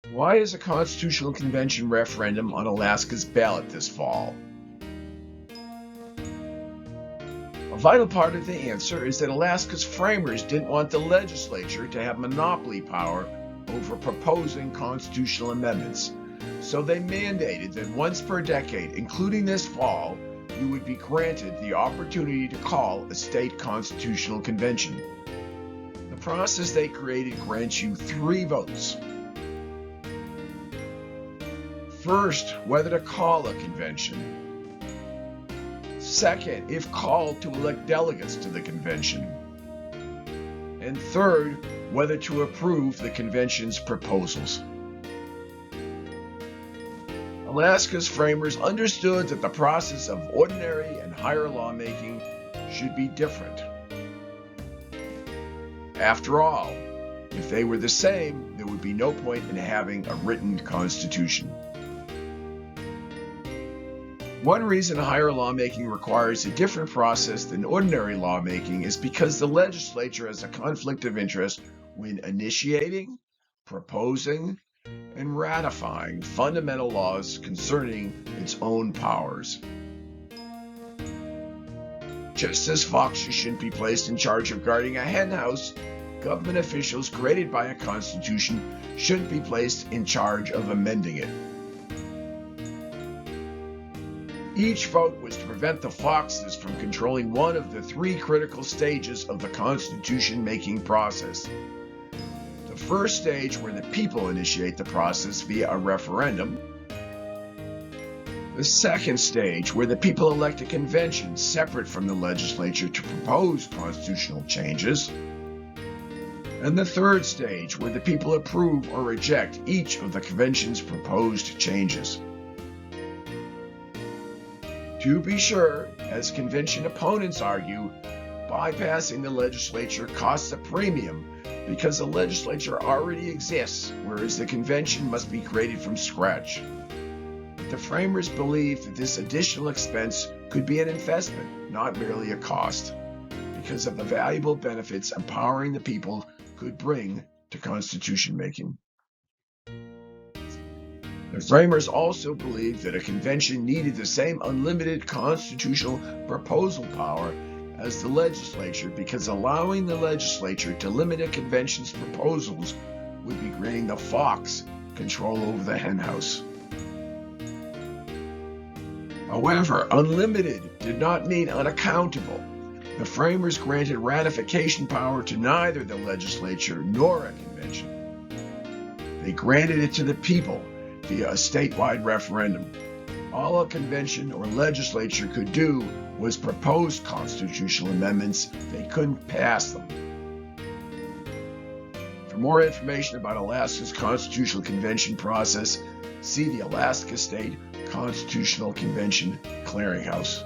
Why is a constitutional convention referendum on Alaska's ballot this fall? A vital part of the answer is that Alaska's framers didn't want the legislature to have monopoly power over proposing constitutional amendments. So they mandated that once per decade, including this fall, you would be granted the opportunity to call a state constitutional convention. The process they created grants you 3 votes. First, whether to call a convention. Second, if called, to elect delegates to the convention. And third, whether to approve the convention's proposals. Alaska's framers understood that the process of ordinary and higher lawmaking should be different. After all, if they were the same, there would be no point in having a written constitution. One reason higher lawmaking requires a different process than ordinary lawmaking is because the legislature has a conflict of interest when initiating, proposing, and ratifying fundamental laws concerning its own powers. Just as foxes shouldn't be placed in charge of guarding a hen house, government officials created by a constitution shouldn't be placed in charge of amending it. Each vote was to prevent the foxes from controlling one of the 3 critical stages of the constitution-making process. The first stage, where the people initiate the process via a referendum. The second stage, where the people elect a convention separate from the legislature to propose constitutional changes. And the third stage, where the people approve or reject each of the convention's proposed changes. To be sure, as convention opponents argue, bypassing the legislature costs a premium because the legislature already exists, whereas the convention must be created from scratch. But the framers believed that this additional expense could be an investment, not merely a cost, because of the valuable benefits empowering the people could bring to constitution making. The framers also believed that a convention needed the same unlimited constitutional proposal power as the legislature, because allowing the legislature to limit a convention's proposals would be granting the fox control over the hen house. However, unlimited did not mean unaccountable. The framers granted ratification power to neither the legislature nor a convention. They granted it to the people via a statewide referendum. All a convention or legislature could do was propose constitutional amendments. They couldn't pass them. For more information about Alaska's constitutional convention process, see the Alaska State Constitutional Convention Clearinghouse.